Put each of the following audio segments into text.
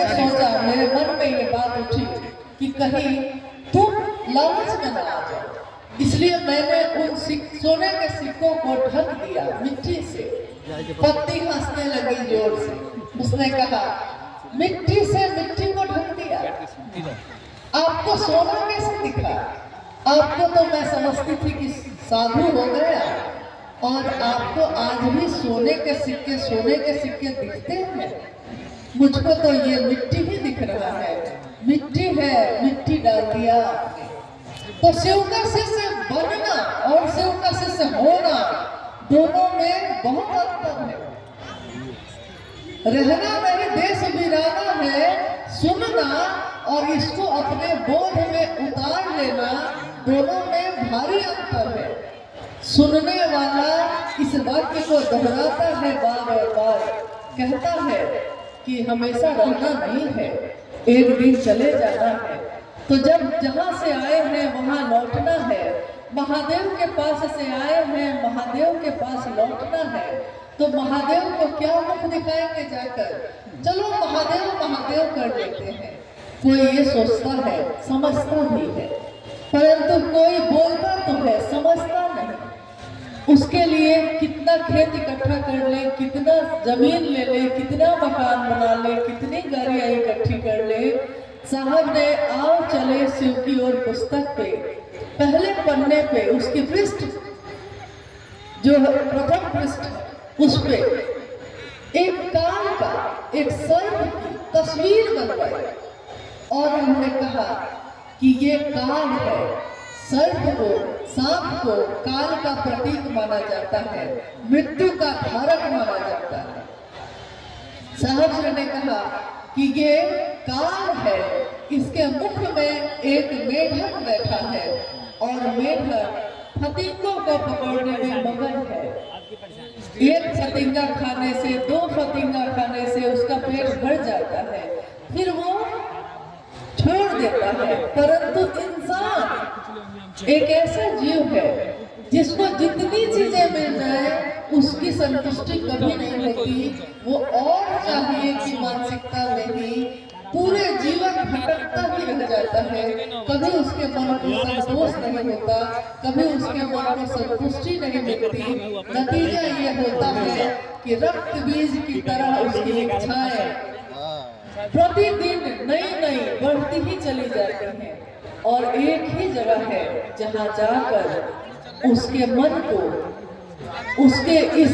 सोचा, मेरे मन में ये बात उठी कि कहीं तुम लालच में ना आ जाओ, इसलिए मैंने उन सोने के सिक्कों को ढक दिया मिट्टी से। पत्नी हंसने लगी जोर से। उसने कहा, मिट्टी से मिट्टी को ढक दिया, आपको सोना कैसे दिखा? आपको तो मैं समझती थी कि साधु हो गया, और आपको आज भी सोने के सिक्के दिखते हैं। मुझको तो ये मिट्टी ही दिख रहा है, मिट्टी है, मिट्टी डाल दिया आपने। तो शिव का शिष्य बनना और शिव का शिष्य होना, दोनों में बहुत अंतर है। रहना नहीं, देश वीराना है, सुनना और इसको अपने बोध में उतार लेना, दोनों में भारी अंतर है। सुनने वाला इस वाक्य को दोहराता है बार बार, कहता है कि हमेशा रहना नहीं है, एक दिन चले जाना है। तो जब जहाँ से आए हैं वहाँ लौटना है, महादेव के पास से आए हैं, महादेव के पास लौटना है। तो महादेव को क्या मुख दिखाएंगे जाकर? चलो महादेव महादेव कर लेते हैं। कोई ये सोचता है, समझता भी है, परंतु कोई बोलता तो है, समझता नहीं। उसके लिए कितना खेत इकट्ठा कर ले, कितना जमीन ले ले, कितना मकान बना ले, कितनी गाड़ियां इकट्ठी कर ले। साहब ने आओ चले शिव की ओर पुस्तक पे पहले पन्ने पे, उसकी पृष्ठ जो प्रथम पृष्ठ, उस पे एक काल का, एक सर्प की तस्वीर बनवाई और उन्होंने कहा कि ये काल है। सर्प को, सांप को काल का प्रतीक माना जाता है, मृत्यु का धारक माना जाता है। साहब जी ने कहा कि ये काल है, इसके मुख में एक मेढक बैठा है और मेढक फतिंगों को पकड़ने में मगन है। एक फतिंगा खाने से, दो फतिंगा खाने से उसका पेट भर जाता है, फिर वो छोड़ देता है। परंतु इंसान एक ऐसा जीव है जिसको जितनी चीजें मिल जाए उसकी संतुष्टि कभी नहीं होती, वो और चाहिए की मानसिकता में ही पूरे जीवन भटकता ही रह जाता है। कभी उसके मन को संतोष नहीं होता, कभी उसके मन को संतुष्टि नहीं मिलती। नतीजा ये होता है कि रक्त बीज की तरह उसकी इच्छाएं प्रतिदिन नई नई बढ़ती ही चली जाती हैं, और एक ही जगह है जहां जाकर उसके मन को, उसके इस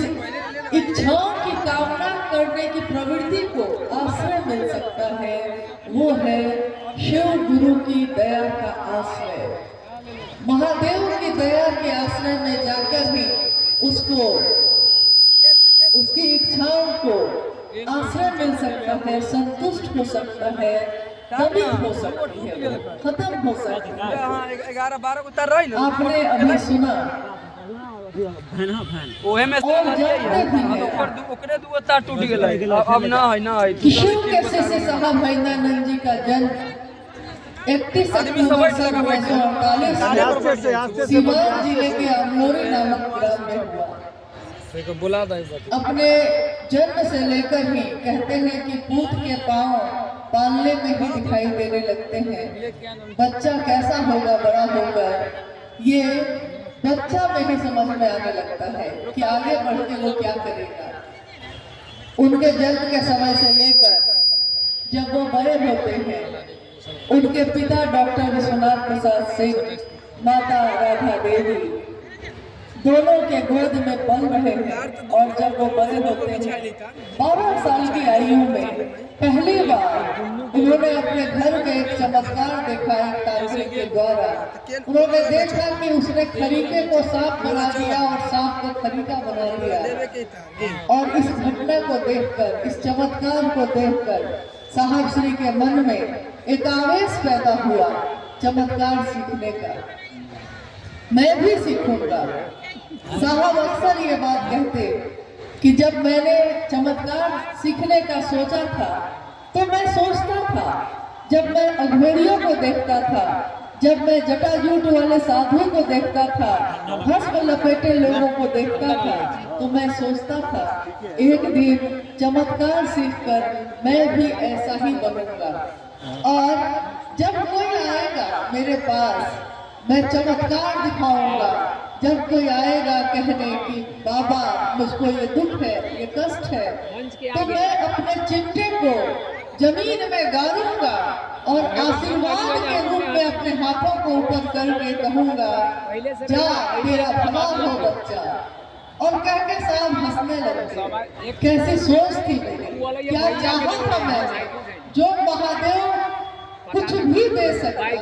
इच्छाओं की कामना करने की प्रवृत्ति को आश्रय मिल सकता है। वो है शिव गुरु की दया का आश्रय। महादेव की दया के आश्रय में जाकर भी उसको उसकी इच्छाओं को आश्रय मिल सकता है, संतुष्ट हो सकता है, दमित हो सकती है, खत्म हो सकती है। 11-12 उतर रही ना, आपने अभी सुना ओहे में से ओकरे दू तार टूट गेलै, अब ना है शिव के शिष्य साहब भैदानंद जी का जन्म 31 अक्टूबर 1948 सीवान जिले के अमलोरी नामक ग्राम में हुआ। अपने जन्म से लेकर ही कहते हैं कि पूत के पांव पालने में ही दिखाई देने लगते हैं। बच्चा कैसा होगा बड़ा होकर, ये बच्चा में ही समझ में आने लगता है कि आगे बढ़ के वो क्या करेगा। उनके जन्म के समय से लेकर जब वो बड़े होते हैं, उनके पिता डॉक्टर विश्वनाथ प्रसाद सिंह, माता राधा देवी दोनों के गोद में पल रहे हैं। और जब वो बड़े होते हैं, 12 साल की आयु में पहली बार उन्होंने अपने घर में एक चमत्कार देखा। एक तांत्रिक के द्वारा उन्होंने देखा कि उसने खरीके को सांप बना दिया और सांप को खरीका बना दिया। और इस घटना को देखकर, इस चमत्कार को देखकर साहब श्री के मन में एक आवेश पैदा हुआ चमत्कार सीखने का। मैं भी सीखूंगा। साहब अक्सर ये बात कहते कि जब मैंने चमत्कार सीखने का सोचा था, तो मैं सोचता था, जब मैं अघोरियों को देखता था, जब मैं जटाजूट वाले साधु को देखता था, भस्म लपेटे लोगों को देखता था, तो मैं सोचता था एक दिन चमत्कार सीखकर मैं भी ऐसा ही बनूंगा। और जब कोई आएगा मेरे पास, मैं चमत्कार दिखाऊंगा। जब कोई आएगा कहने कि बाबा मुझको ये दुख है, ये कष्ट है, तो मैं अपने चिमटे को जमीन में गाड़ूंगा और आशीर्वाद के रूप में अपने हाथों को ऊपर करके कहूंगा, जा तेरा भला हो बच्चा। और कह के साहब हंसने लगते। कैसी सोच थी मेरी, क्या चाहा था मैंने, जो महादेव कुछ भी दे सकता है।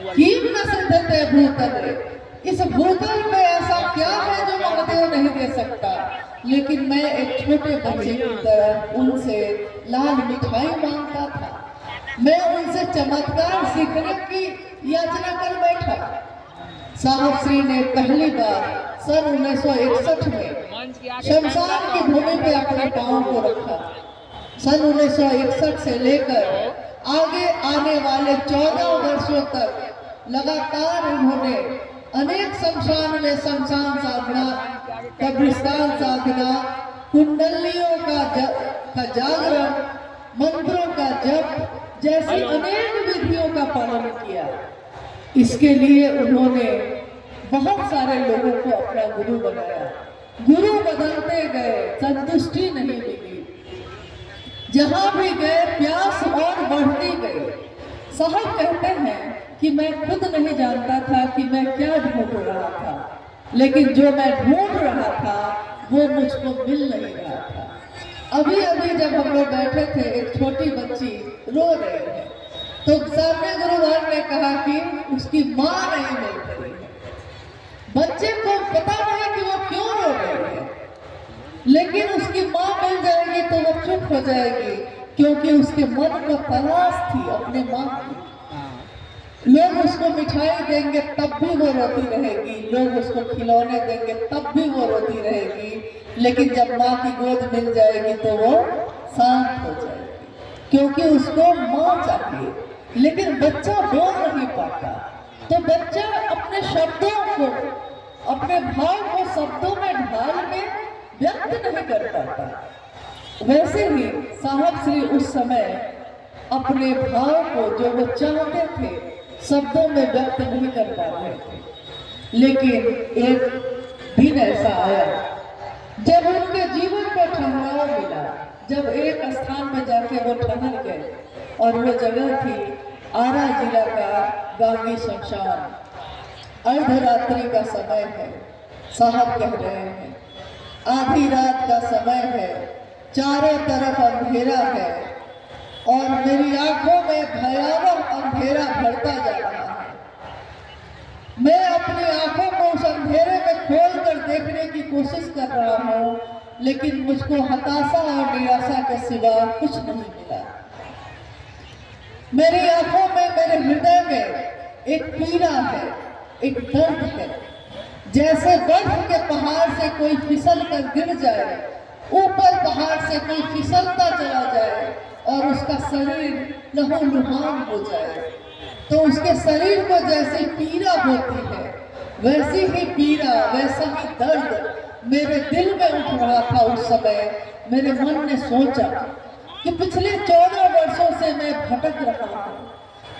कीम न सिद्धते भूतले, इस भूतल में ऐसा क्या है जो महादेव नहीं दे सकता। लेकिन मैं एक छोटे बच्चे की तरह उनसे लाल मिठाई मांगता था। मैं उनसे चमत्कार सीखने की याचना कर बैठा। साहब श्री ने पहली बार सन 1961 में शमशान की भूमि पे अपने पांव को रखा। सन 1961 से लेकर आगे आने वाले 14 वर्षों तक लगातार उन्होंने अनेक शमशान में शमशान साधना, कब्रिस्तान साधना, कुंडलियों का जागरण, मंत्रों का जप जैसी अनेक विधियों का पालन किया। इसके लिए उन्होंने बहुत सारे लोगों को अपना गुरु बनाया। गुरु बदलते गए, संतुष्टि नहीं मिली। जहां भी गए प्यास और बढ़ती गई। साहब कहते हैं कि मैं खुद नहीं जानता था कि मैं क्या ढूंढ रहा था, लेकिन जो मैं ढूंढ रहा था वो मुझको मिल नहीं रहा था। अभी अभी जब हम लोग बैठे थे, एक छोटी बच्ची रो रही है, तो सामने गुरुवार ने कहा कि उसकी माँ नहीं मिल रही है। बच्चे को पता नहीं कि वो क्यों रो रही है, लेकिन उसकी माँ मिल जाएगी तो वो चुप हो जाएगी, क्योंकि उसके मन को तलाश थी अपने माँ की। लोग उसको मिठाई देंगे तब भी वो रोती रहेगी, लोग उसको खिलौने देंगे तब भी वो रोती रहेगी, लेकिन जब माँ की गोद मिल जाएगी तो वो शांत हो जाएगी, क्योंकि उसको माँ चाहिए। लेकिन बच्चा बोल नहीं पाता, तो बच्चा अपने शब्दों को, अपने भाव को शब्दों में ढाल के व्यक्त नहीं कर पाता। वैसे ही साहब श्री उस समय अपने भाव को जो वो चाहते थे शब्दों में व्यक्त नहीं कर पा रहे थे। लेकिन एक दिन ऐसा आया जब उनके जीवन को ठहराव मिला, जब एक स्थान में जाके वो ठहर गए, और वो जगह थी आरा जिला का गांगी शमशान। अर्धरात्रि का समय है, साहब कह रहे हैं आधी रात का समय है, चारों तरफ अंधेरा है और मेरी आंखों में भयावह अंधेरा भरता जा रहा है। मैं अपनी आंखों को उस अंधेरे में खोल कर देखने की कोशिश कर रहा हूँ, लेकिन मुझको हताशा और निराशा के सिवा कुछ नहीं मिला। मेरी आंखों में, मेरे हृदय में एक पीड़ा है, एक दर्द है। जैसे बर्फ के पहाड़ से कोई फिसल कर गिर जाए, ऊपर पहाड़ से कोई फिसलता चला जाए और उसका शरीर लहूलुहान हो जाए, तो उसके शरीर को जैसे पीड़ा होती है, वैसी ही पीड़ा, वैसा ही दर्द मेरे दिल में उठ रहा था। उस समय मेरे मन ने सोचा कि पिछले 14 वर्षों से मैं भटक रहा हूँ,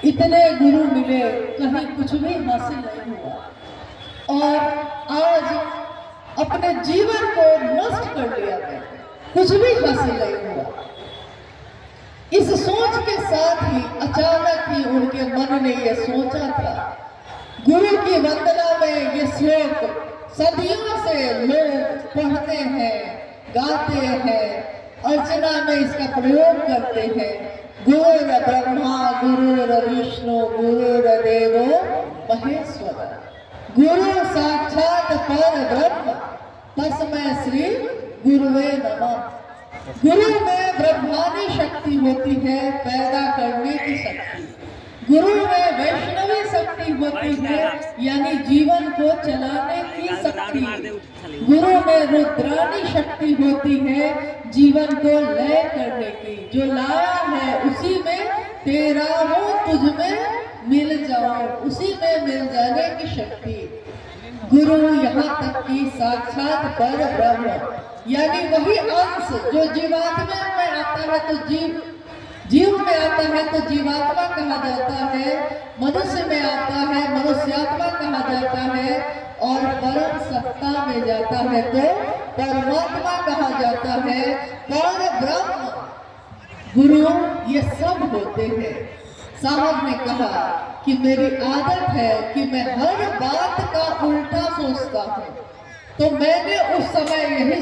इतने गुरु मिले, कहीं कुछ भी हासिल नहीं हुआ, और आज अपने जीवन को नष्ट कर लिया मैंने, कुछ भी हासिल नहीं हुआ। इस सोच के साथ ही अचानक ही उनके मन ने यह सोचा था। गुरु की वंदना में ये श्लोक सदियों से लोग पढ़ते हैं, गाते हैं, अर्चना में इसका प्रयोग करते हैं। गुरुर ब्रह्मा गुरुर विष्णु गुरुर्देवो महेश्वर, गुरु साक्षात पर ब्रह्म तस्मै श्री गुरुवे नमः। गुरु में ब्रह्मानी शक्ति होती है, पैदा करने की शक्ति। गुरु में वैष्णवी शक्ति होती है, यानी जीवन को चलाने की शक्ति। गुरु में रुद्रानी शक्ति होती है, जीवन को लय करने की। जो लाया है उसी में तेरा हूँ, तुझ में मिल जाऊं, उसी में मिल जाने की शक्ति। गुरु यहाँ तक कि साक्षात पर ब्रह्म, यानी वही अंश जो जीवात्मा में आता है तो जीव में आता है तो जीवात्मा कहा जाता है, मनुष्य में आता है मनुष्यात्मा कहा जाता है, और परम सत्ता में जाता है तो परमात्मा कहा जाता है, पर ब्रह्म। गुरु ये सब होते हैं। साहब ने कहा कि मेरी आदत है कि मैं हर बात का उल्टा सोचता हूँ, तो मैंने उस समय यही